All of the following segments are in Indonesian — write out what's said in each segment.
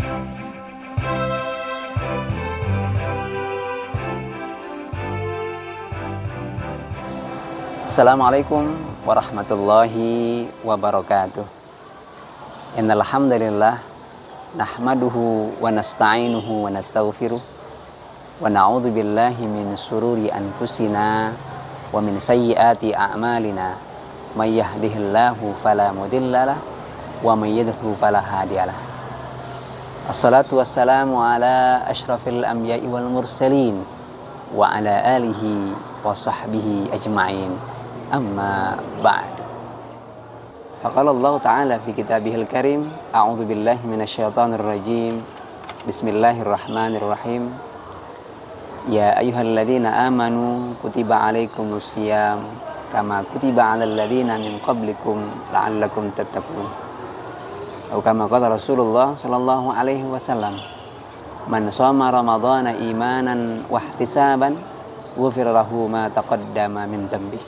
Assalamualaikum warahmatullahi wabarakatuh. Innal hamdalillah nahmaduhu wa nasta'inuhu wa nastaghfiruh wa na'udzu billahi min shururi anfusina wa min sayyiati a'malina. May yahdihillahu fala mudhillalah wa may yudhlil fala hadiyalah. Assalatu wassalamu ala asyrafil anbiya'i wal mursalin wa ala alihi wa sahbihi ajma'in. Amma ba'd. Faqala Allah Ta'ala fi kitabihil karim, a'udzu billahi minasyaitonir rajim. Bismillahirrahmanirrahim. Ya ayyuhalladzina amanu kutiba alaikumus shiyam kama kutiba alal ladzina min qablikum la'allakum tattaqun. Atau kama qala Rasulullah sallallahu alaihi wasallam, man shoma ramadhana imanan wa ihtisaban ghufira lahu ma taqaddama min dhanbihi.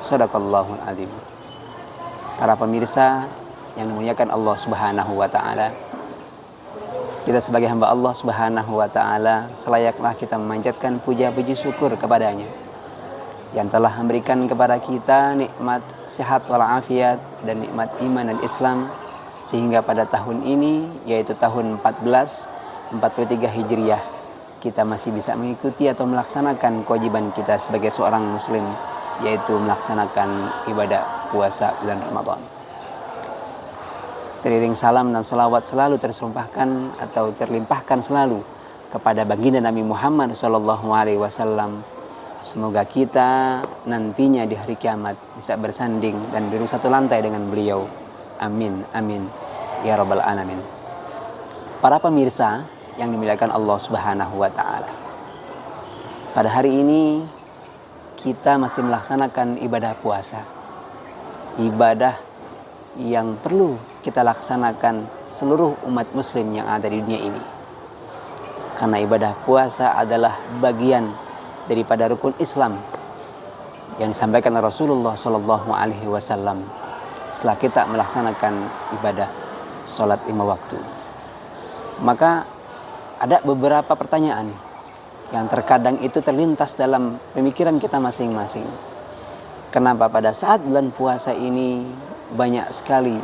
Shadaqallahul azim. Para pemirsa yang dimuliakan Allah Subhanahu wa taala, kita sebagai hamba Allah Subhanahu wa taala selayaknya kita memanjatkan puja-puji syukur kepadanya yang telah memberikan kepada kita nikmat sehat walafiat dan nikmat iman dan Islam, sehingga pada tahun ini, yaitu tahun 1443 Hijriah, kita masih bisa mengikuti atau melaksanakan kewajiban kita sebagai seorang muslim, yaitu melaksanakan ibadah puasa bulan Ramadan. Teriring salam dan salawat selalu tersumpahkan atau terlimpahkan selalu kepada baginda Nabi Muhammad SAW. Semoga kita nantinya di hari kiamat bisa bersanding dan duduk satu lantai dengan beliau. Amin, amin, ya rabbal alamin. Para pemirsa yang dimuliakan Allah Subhanahu wa taala, pada hari ini kita masih melaksanakan ibadah puasa, ibadah yang perlu kita laksanakan seluruh umat muslim yang ada di dunia ini, karena ibadah puasa adalah bagian daripada rukun Islam yang disampaikan Rasulullah Shallallahu Alaihi Wasallam setelah kita melaksanakan ibadah sholat 5 waktu. Maka ada beberapa pertanyaan yang terkadang itu terlintas dalam pemikiran kita masing-masing. Kenapa pada saat bulan puasa ini banyak sekali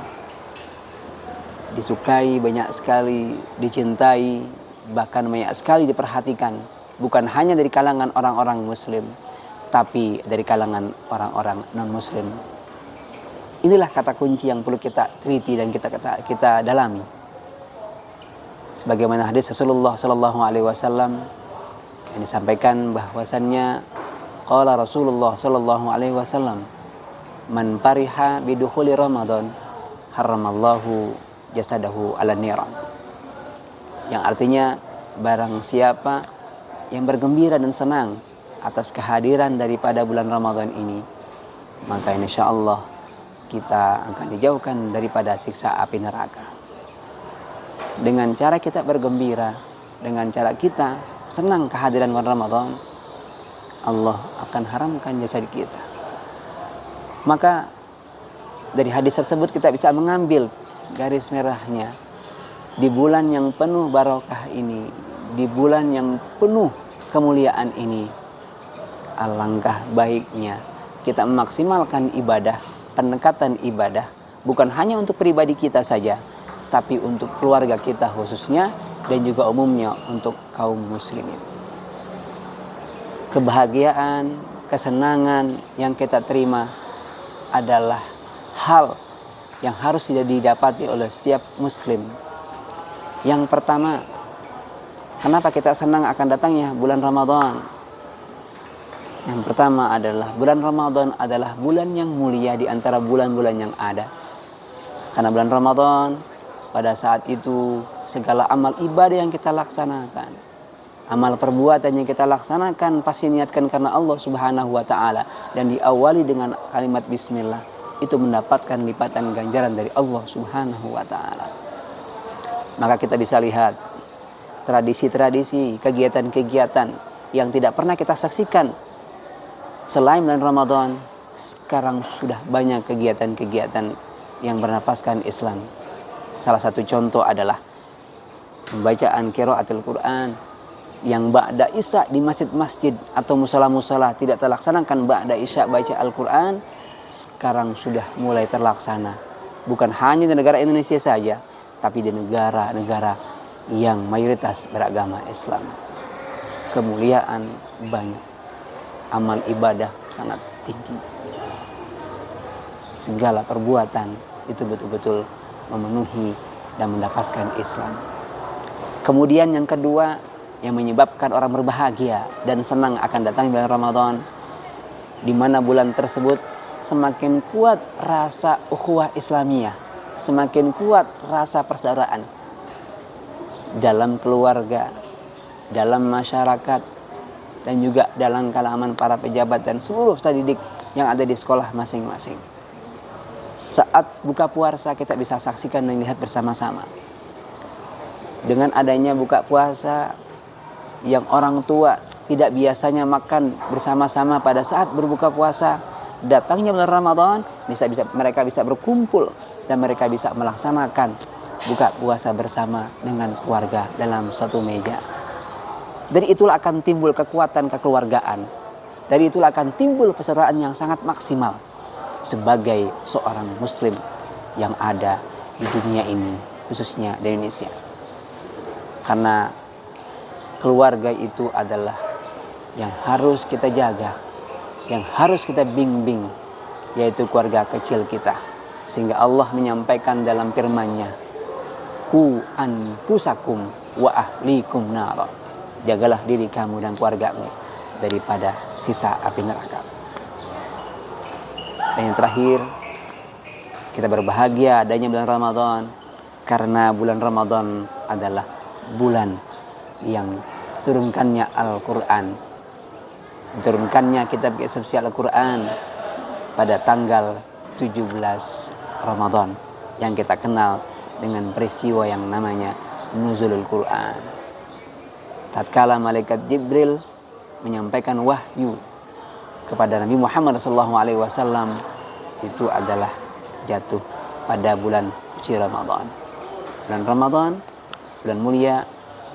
disukai, banyak sekali dicintai, bahkan banyak sekali diperhatikan, bukan hanya dari kalangan orang-orang muslim, tapi dari kalangan orang-orang non-muslim. Inilah kata kunci yang perlu kita teliti dan kita dalami. Sebagaimana hadis Rasulullah Sallallahu Alaihi Wasallam yang disampaikan bahwasannya qala Rasulullah sallallahu alaihi wasallam, man fariha bidukhuli Ramadan haramallahu jasadahu ala niran. Yang artinya, barang siapa yang bergembira dan senang atas kehadiran daripada bulan Ramadan ini, maka insyaallah kita akan dijauhkan daripada siksa api neraka. Dengan cara kita bergembira, dengan cara kita senang kehadiran bulan Ramadan, Allah akan haramkan jasad kita. Maka dari hadis tersebut kita bisa mengambil garis merahnya. Di bulan yang penuh barokah ini, di bulan yang penuh kemuliaan ini, alangkah baiknya kita memaksimalkan ibadah, pendekatan ibadah, bukan hanya untuk pribadi kita saja, tapi untuk keluarga kita khususnya, dan juga umumnya untuk kaum muslimin. Kebahagiaan, kesenangan yang kita terima adalah hal yang harus didapati oleh setiap muslim. Yang pertama, kenapa kita senang akan datangnya bulan Ramadan? Yang pertama adalah bulan Ramadan adalah bulan yang mulia di antara bulan-bulan yang ada. Karena bulan Ramadan, pada saat itu segala amal ibadah yang kita laksanakan, amal perbuatan yang kita laksanakan pasti niatkan karena Allah Subhanahu wa taala dan diawali dengan kalimat bismillah, itu mendapatkan lipatan ganjaran dari Allah Subhanahu wa taala. Maka kita bisa lihat tradisi-tradisi, kegiatan-kegiatan yang tidak pernah kita saksikan selain bulan Ramadan, sekarang sudah banyak kegiatan-kegiatan yang bernapaskan Islam. Salah satu contoh adalah pembacaan qiraatul Quran yang ba'da isya di masjid-masjid atau musala-musala tidak terlaksanakan ba'da isya baca Al-Quran, sekarang sudah mulai terlaksana. Bukan hanya di negara Indonesia saja, tapi di negara-negara yang mayoritas beragama Islam. Kemuliaan banyak, amal ibadah sangat tinggi. Segala perbuatan itu betul-betul memenuhi dan mendapatkan Islam. Kemudian yang kedua, yang menyebabkan orang berbahagia dan senang akan datang bulan Ramadan, di mana bulan tersebut semakin kuat rasa ukhuwah Islamiyah, semakin kuat rasa persaudaraan dalam keluarga, dalam masyarakat, dan juga dalam kalangan para pejabat dan seluruh peserta didik yang ada di sekolah masing-masing. Saat buka puasa kita bisa saksikan dan lihat bersama-sama. Dengan adanya buka puasa, yang orang tua tidak biasanya makan bersama-sama pada saat berbuka puasa, datangnya bulan Ramadan mereka bisa berkumpul dan mereka bisa melaksanakan buka puasa bersama dengan keluarga dalam satu meja. Dari itulah akan timbul kekuatan kekeluargaan. Dari itulah akan timbul persaudaraan yang sangat maksimal sebagai seorang muslim yang ada di dunia ini, khususnya di Indonesia. Karena keluarga itu adalah yang harus kita jaga, yang harus kita bimbing, yaitu keluarga kecil kita. Sehingga Allah menyampaikan dalam firman-Nya, "Qu anfusakum wa ahlikum nara." Jagalah diri kamu dan keluargamu daripada sisa api neraka. Dan yang terakhir, kita berbahagia adanya bulan Ramadan, karena bulan Ramadan adalah bulan yang turunkannya Al-Quran, turunkannya kitab suci Al-Quran pada tanggal 17 Ramadan yang kita kenal dengan peristiwa yang namanya Nuzulul Quran. Tatkala malaikat Jibril menyampaikan wahyu kepada Nabi Muhammad SAW, itu adalah jatuh pada bulan suci Ramadan. Bulan Ramadan, bulan mulia,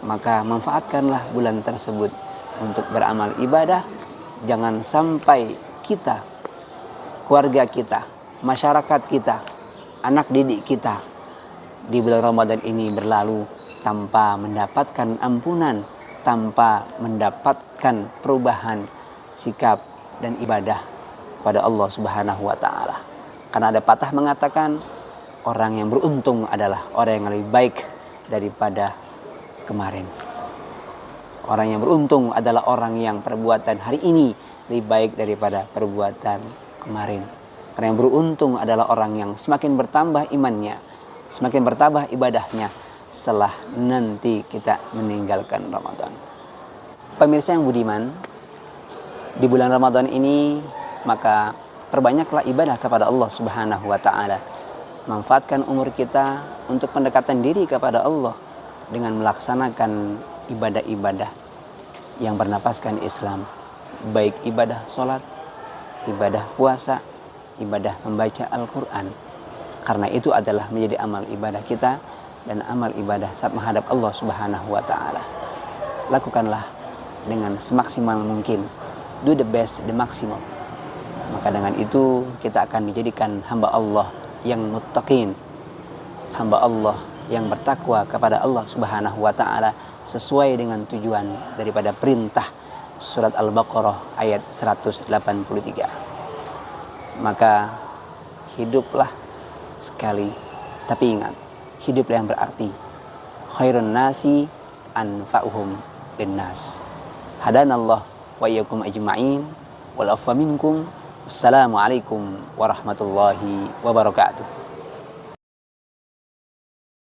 maka manfaatkanlah bulan tersebut untuk beramal ibadah. Jangan sampai kita, keluarga kita, masyarakat kita, anak didik kita di bulan Ramadan ini berlalu tanpa mendapatkan ampunan, tanpa mendapatkan perubahan sikap dan ibadah pada Allah Subhanahu wa Ta'ala. Karena ada patah mengatakan, orang yang beruntung adalah orang yang lebih baik daripada kemarin. Orang yang beruntung adalah orang yang perbuatan hari ini lebih baik daripada perbuatan kemarin. Karena yang beruntung adalah orang yang semakin bertambah imannya, semakin bertambah ibadahnya setelah nanti kita meninggalkan Ramadan. Pemirsa yang budiman, di bulan Ramadan ini maka perbanyaklah ibadah kepada Allah Subhanahu wa Ta'ala. Manfaatkan umur kita untuk pendekatan diri kepada Allah dengan melaksanakan ibadah-ibadah yang bernapaskan Islam, baik ibadah sholat, ibadah puasa, ibadah membaca Al-Quran. Karena itu adalah menjadi amal ibadah kita dan amal ibadah saat menghadap Allah Subhanahu wa Ta'ala. Lakukanlah dengan semaksimal mungkin, do the best, the maximum. Maka dengan itu kita akan dijadikan hamba Allah yang muttaqin, hamba Allah yang bertakwa kepada Allah Subhanahu wa Ta'ala sesuai dengan tujuan daripada perintah surat Al-Baqarah ayat 183. Maka hiduplah sekali, tapi ingat, hiduplah yang berarti. Khairun nasi anfa'uhum linnas. Hadanallah wa iyyakum ajma'in wal afwa minkum. Assalamualaikum warahmatullahi wabarakatuh.